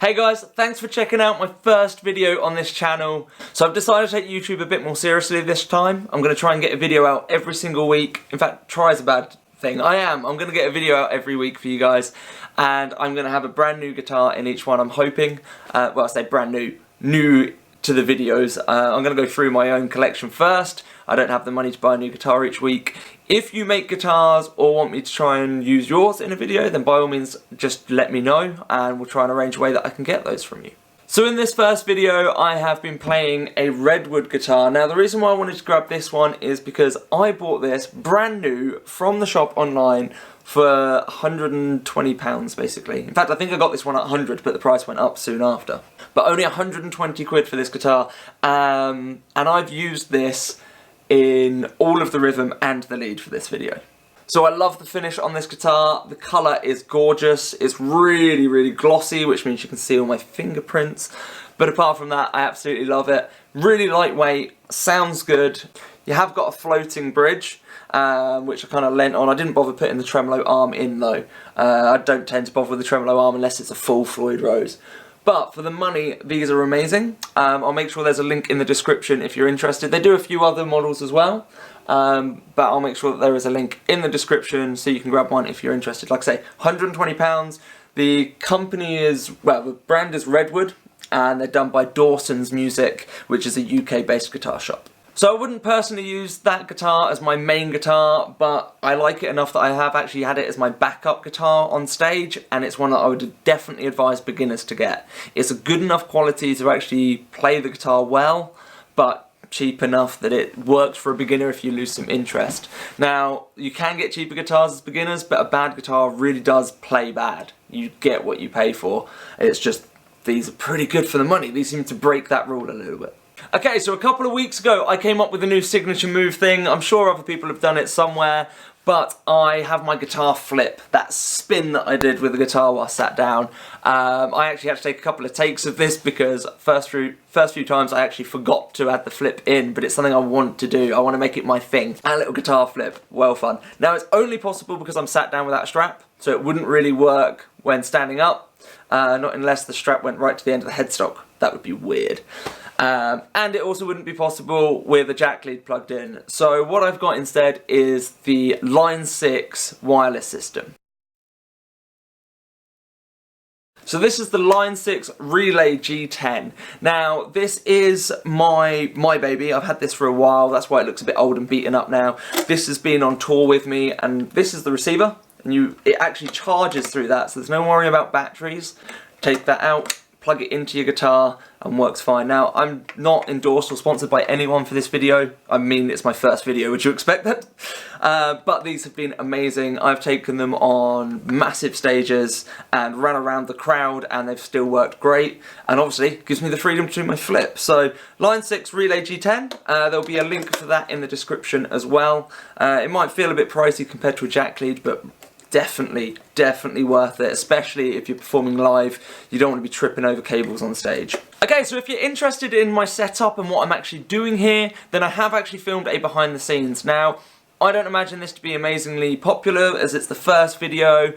Hey guys, thanks for checking out my first video on this channel. So I've decided to take YouTube a bit more seriously this time. I'm going to try and get a video out every single week. In fact, try is a bad thing. I'm going to get a video out every week for you guys. And I'm going to have a brand new guitar in each one, I'm hoping. Well, I say brand new to the videos. I'm going to go through my own collection first. I don't have the money to buy a new guitar each week. If you make guitars or want me to try and use yours in a video, then by all means just let me know and we'll try and arrange a way that I can get those from you. So in this first video I have been playing a RedWood guitar. Now the reason why I wanted to grab this one is because I bought this brand new from the shop online for £120 basically. In fact I think I got this one at 100 but the price went up soon after. But only 120 quid for this guitar, and I've used this in all of the rhythm and the lead for this video. So I love the finish on this guitar. The colour is gorgeous. It's really glossy, which means you can see all my fingerprints. But apart from that, I absolutely love it. Really lightweight, sounds good. You have got a floating bridge, which I kind of lent on. I didn't bother putting the tremolo arm in though. I don't tend to bother with the tremolo arm unless it's a full Floyd Rose. But for the money, these are amazing. I'll make sure there's a link in the description if you're interested. They do a few other models as well, but I'll make sure that there is a link in the description so you can grab one if you're interested. Like I say, £120. The company is, well, the brand is RedWood, and they're done by Dawson's Music, which is a UK-based guitar shop. So I wouldn't personally use that guitar as my main guitar, but I like it enough that I have actually had it as my backup guitar on stage, and it's one that I would definitely advise beginners to get. It's a good enough quality to actually play the guitar well, but cheap enough that it works for a beginner if you lose some interest. Now, you can get cheaper guitars as beginners, but a bad guitar really does play bad. You get what you pay for. It's just, these are pretty good for the money. These seem to break that rule a little bit. Okay, so a couple of weeks ago I came up with a new signature move thing. I'm sure other people have done it somewhere, but I have my guitar flip, that spin that I did with the guitar while I sat down. I actually had to take a couple of takes of this because first few times I actually forgot to add the flip in, but it's something I want to do. I want to make it my thing. And a little guitar flip, well fun. Now it's only possible because I'm sat down without a strap, so it wouldn't really work when standing up, not unless the strap went right to the end of the headstock. That would be weird. And it also wouldn't be possible with a jack lead plugged in. So what I've got instead is the Line 6 wireless system. So this is the Line 6 Relay G10. Now this is my baby. I've had this for a while. That's why it looks a bit old and beaten up now. This has been on tour with me, and this is the receiver. And it actually charges through that, so there's no worry about batteries. Take that out, plug it into your guitar, and works fine. Now, I'm not endorsed or sponsored by anyone for this video. I mean, it's my first video, would you expect that? But these have been amazing. I've taken them on massive stages and ran around the crowd, and they've still worked great. And obviously, it gives me the freedom to do my flip. So, Line 6 Relay G10, there'll be a link for that in the description as well. It might feel a bit pricey compared to a jack lead, but definitely worth it, especially if you're performing live. You don't want to be tripping over cables on stage. Okay, so if you're interested in my setup and what I'm actually doing here, then I have actually filmed a behind the scenes. Now, I don't imagine this to be amazingly popular as it's the first video.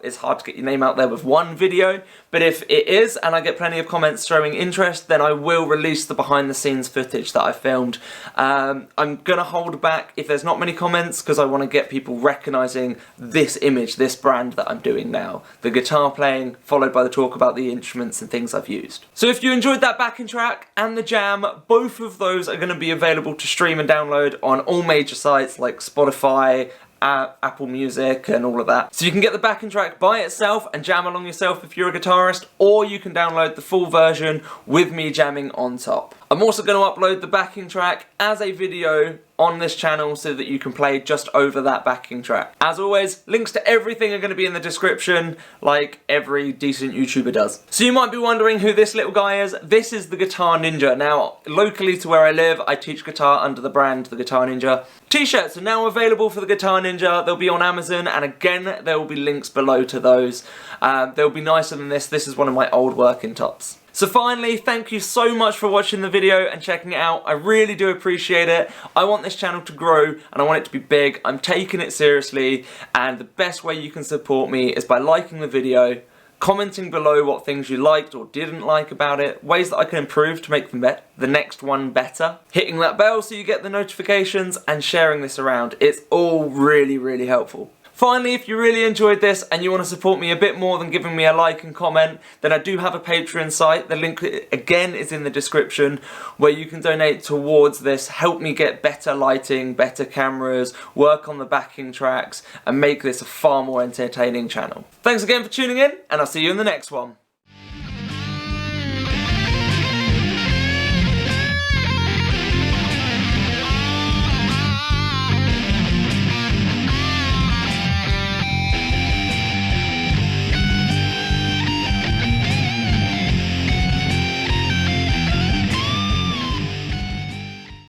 It's hard to get your name out there with one video, but if it is and I get plenty of comments showing interest, then I will release the behind the scenes footage that I filmed. I'm gonna hold back if there's not many comments because I want to get people recognising this image, this brand that I'm doing now. The guitar playing followed by the talk about the instruments and things I've used. So if you enjoyed that backing track and the jam, both of those are going to be available to stream and download on all major sites like Spotify, Apple Music and all of that. So you can get the backing track by itself and jam along yourself if you're a guitarist, or you can download the full version with me jamming on top. I'm also going to upload the backing track as a video on this channel so that you can play just over that backing track. As always, links to everything are going to be in the description, like every decent YouTuber does. So you might be wondering who this little guy is. This is the Guitar Ninja. Now, locally to where I live, I teach guitar under the brand The Guitar Ninja. T-shirts are now available for the Guitar Ninja. They'll be on Amazon, and again, there will be links below to those. They'll be nicer than this. This is one of my old working tops. So finally, thank you so much for watching the video and checking it out. I really do appreciate it. I want this channel to grow and I want it to be big. I'm taking it seriously, and the best way you can support me is by liking the video, commenting below what things you liked or didn't like about it, ways that I can improve to make the next one better, hitting that bell so you get the notifications, and sharing this around. It's all really, really helpful. Finally, if you really enjoyed this and you want to support me a bit more than giving me a like and comment, then I do have a Patreon site. The link again is in the description, where you can donate towards this, help me get better lighting, better cameras, work on the backing tracks, and make this a far more entertaining channel. Thanks again for tuning in, and I'll see you in the next one.